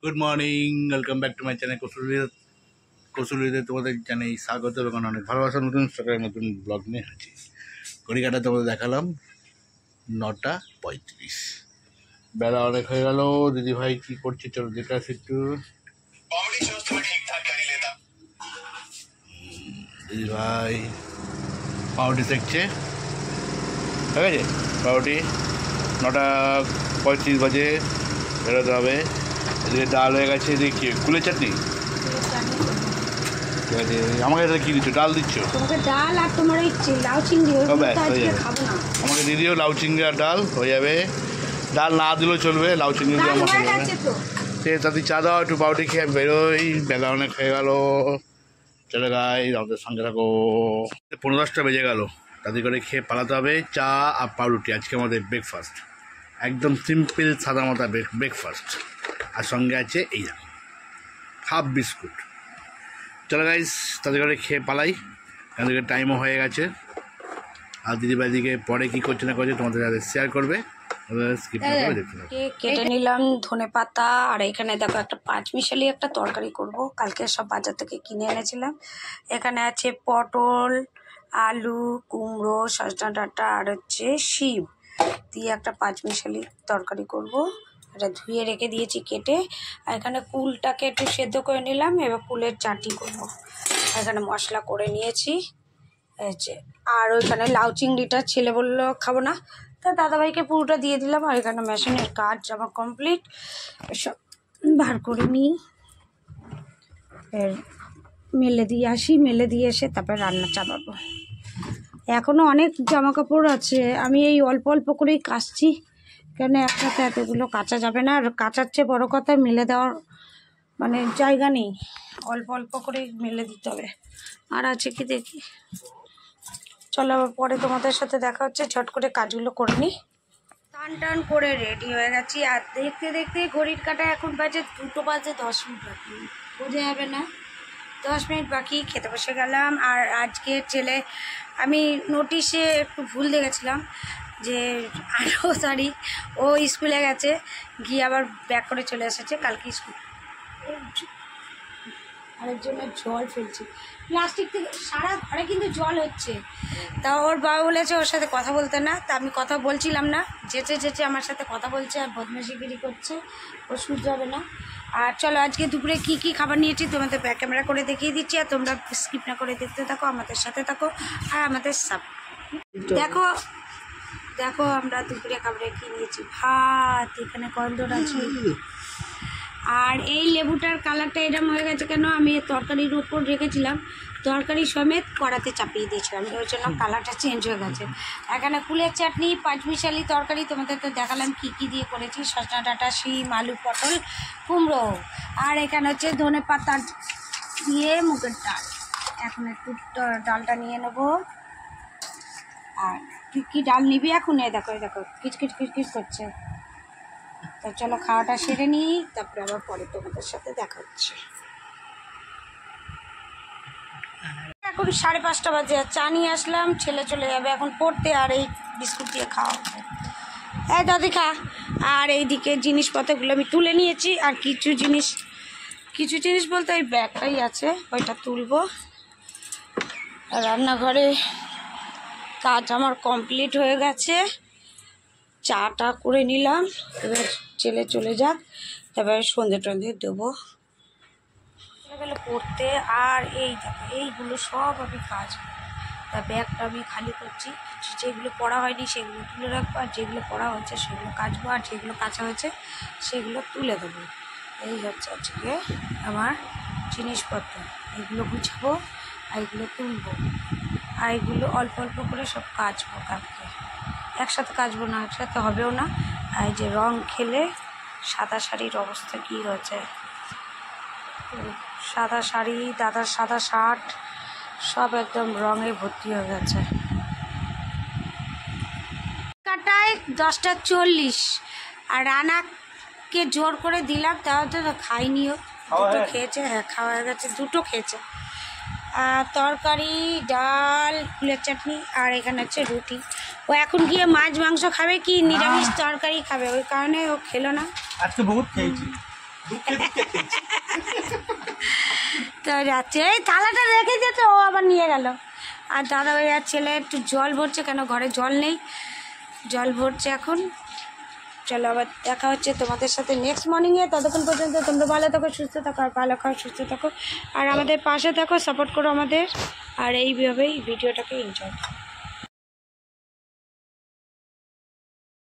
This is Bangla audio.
Good morning, welcome back to my channel কৌশলীতে তোমাদের জানাই স্বাগত এবং অনেক ভালোবাসা। নতুন সকালের নতুন ব্লগ নিয়ে আছি। ঘড়িকাটা তোমাদের দেখালাম 9:35। বেলা অনেক হয়ে গেল। দিদিভাই কি করছে চলো দেখে আসি একটু। দিদিভাই পাউরুটি শিখছে, ঠিক আছে। পাউরুটি 9:35 বাজে বেরোতে হবে। এদিকে ডাল হয়ে গেছে, এদিকে কুলের চাটনি। ঠিক আছে, আমাকে এটা কী দিচ্ছ? ডাল দিচ্ছ? ডাল আর তোমার লাউ চিংড়ি খাবো না। আমাকে দিদিও লাউ চিংড়ি আর ডাল হয়ে যাবে। ডাল না দিলেও চলবে, লাউ চিংড়ি দিয়ে আমার হয়ে যাবে। ঠিক তাতে চা দাও, একটু পাউরুটি খেয়ে বেরোই। বেলা অনেক হয়ে গেল। চলে গাই আমাদের সঙ্গে থাকো। 9:10 বেজে গেল। তাদের করে খেয়ে পালাতে হবে। চা আর পাউরুটি আজকে আমাদের ব্রেকফাস্ট, একদম সিম্পল সাদা মাথা ব্রেকফাস্ট। আর সঙ্গে আছে এই হাফ বিস্কুট। চলো গাইস তাদের করে খেয়ে পালাই, তাদেরকে টাইমও হয়ে গেছে। আর দিদিভাইদিকে পরে কী করছে না করছে তোমাদের সাথে শেয়ার করবে। কেটে নিলাম ধনে পাতা, আর এখানে দেখো একটা পাঁচমিশালি একটা তরকারি করব। কালকে সব বাজার থেকে কিনে এনেছিলাম। এখানে আছে পটল, আলু, কুমড়ো, সজনা ডাঁটা আর হচ্ছে শিম দিয়ে একটা পাঁচমিশালি তরকারি করব। এটা ধুয়ে রেখে দিয়েছি কেটে। আর এখানে কুলটাকে একটু সেদ্ধ করে নিলাম, এবার কুলের চাটনি করব। এখানে মশলা করে নিয়েছি আর ওইখানে লাউ চিংড়িটা ছেলে বললো খাবো না, তা দাদাভাইকে পুরোটা দিয়ে দিলাম। আর এখানে মেশিনের কাজ আমার কমপ্লিট, সব বার করে নিই, মেলে দিয়ে আসি। মেলে দিয়ে এসে তারপরে রান্না চাপাবো। এখনও অনেক জামা কাপড় আছে, আমি এই অল্প অল্প করেই কাচছি, কেন একসাথে এতগুলো কাচা যাবে না। আর কাচার চেয়ে বড়ো কথা মেলে দেওয়ার মানে জায়গা নেই, অল্প অল্প করে মেলে দিতে হবে। আর আছে কি দেখি, চলো পরে তোমাদের সাথে দেখা হচ্ছে। ঝট করে কাজগুলো করে নিই। টান করে রেডি হয়ে গেছি। আর দেখতে দেখতে ঘড়ির কাঁটা এখন বাজে 2:10 বাকি, বোঝা যাবে না। 10 মিনিট বাকি, খেতে বসে গেলাম। আর আজকে ছেলে, আমি নোটিশে একটু ভুল দেখেছিলাম যে 18 তারিখ, ও স্কুলে গেছে, গিয়ে আবার ব্যাক করে চলে এসেছে কালকে স্কুল। আরের জন্য জল ফেলছি প্লাস্টিক থেকে, সারা ঘরে কিন্তু জল হচ্ছে। তা ওর বাবা বলেছে ওর সাথে কথা বলতে না, তা আমি কথা বলছিলাম না। যেচে আমার সাথে কথা বলছে আর বদমাশিগিরি করছে, ও সহ্য হবে না। আর চলো আজকে দুপুরে কি কি খাবার নিয়েছি তোমাদের ব্যাক ক্যামেরা করে দেখিয়ে দিচ্ছি, আর তোমরা স্কিপ না করে দেখতে থাকো, আমাদের সাথে থাকো আর আমাদের সাব দেখো। দেখো আমরা দুপুরে খাবারে কি নিয়েছি। ভাত, এখানে কন্দর আছে, আর এই লেবুটার কালারটা এরকম হয়ে গেছে কেন, আমি তরকারির উপর রেখেছিলাম, তরকারি সমেত কড়াতে চাপিয়ে দিয়েছিলাম, ওই জন্য কালারটা চেঞ্জ হয়ে গেছে। এখানে কুলের চাটনি, পাঁচমিশালি তরকারি, তোমাদের তো দেখালাম কী কী দিয়ে করেছি, সজনা ডাঁটা, শিম, আলু, পটল, কুমড়ো। আর এখানে হচ্ছে ধনে পাতা দিয়ে মুগের ডাল। এখন একটু ডালটা নিয়ে নেবো। আর কী ডাল নিবি এখন? দেখো কিচকিচ করছে। তো চলো খাওয়াটা সেরে নিই, তারপরে আবার পরে তোমাদের সাথে দেখা হচ্ছে। এখন 5:30 বাজে, চা নিয়ে আসলাম, ছেলে চলে যাবে এখন পড়তে, আর এই বিস্কুট দিয়ে খাওয়া হবে। দাদি খা। আর এইদিকে জিনিসপত্রগুলো আমি তুলে নিয়েছি, আর কিছু জিনিস বলতে ওই ব্যাগটাই আছে, ওইটা তুলবো। আর রান্নাঘরে কাজ আমার কমপ্লিট হয়ে গেছে, চাটা করে নিলাম। এবার ছেলে চলে যাক, তারপরে সন্ধে টন্ধে দেবো, গেলে পড়তে। আর এইগুলো সব আমি কাচবো। তা ব্যাগটা আমি খালি করছি, যেগুলো পড়া হয়নি সেগুলো তুলে রাখবো, আর যেগুলো পড়া হয়েছে সেগুলো কাচবো, আর যেগুলো কাচা হয়েছে সেগুলো তুলে দেবো। এই হচ্ছে আজকে আমার জিনিসপত্র। এগুলো গুছাবো, আর এগুলো তুলবো, আর এগুলো অল্প অল্প করে সব কাচবো। কালকে একসাথে কাচবো না, একসাথে হবেও না। আর এই যে রং খেলে সাদা শাড়ির অবস্থা কী হয়েছে, সাদা শাড়ি, দাদার সাদা শার্ট সব একদম রঙে ভর্তি হয়ে গেছে। কাটায় 10:40, আর রানাকে জোর করে দিলাম, তাও তো খাইনিও, দুটো খেয়েছে। হ্যাঁ খাওয়া হয়ে গেছে, দুটো খেয়েছে। তরকারি, ডাল, ফুলের চাটনি, আর এখানে হচ্ছে রুটি। ও এখন গিয়ে মাছ মাংস খাবে কি নিরামিষ তরকারি খাবে, ওই কারণে ও খেলো না। আজকে বহুত খেয়েছি। তো যাচ্ছে, এই থালাটা রেখে যেত, ও আবার নিয়ে গেল। আর দাদা ভাইয়ার ছেলে একটু জল ভরছে, কেন ঘরে জল নেই, জল ভরছে এখন। চলো আবার দেখা হচ্ছে তোমাদের সাথে নেক্সট মর্নিংয়ে। ততক্ষণ পর্যন্ত তোমরা ভালো থাকো, সুস্থ থাকো, আর ভালো খাও, সুস্থ থাকো, আর আমাদের পাশে থাকো, সাপোর্ট করো আমাদের, আর এইভাবেই ভিডিওটাকে এনজয় করো।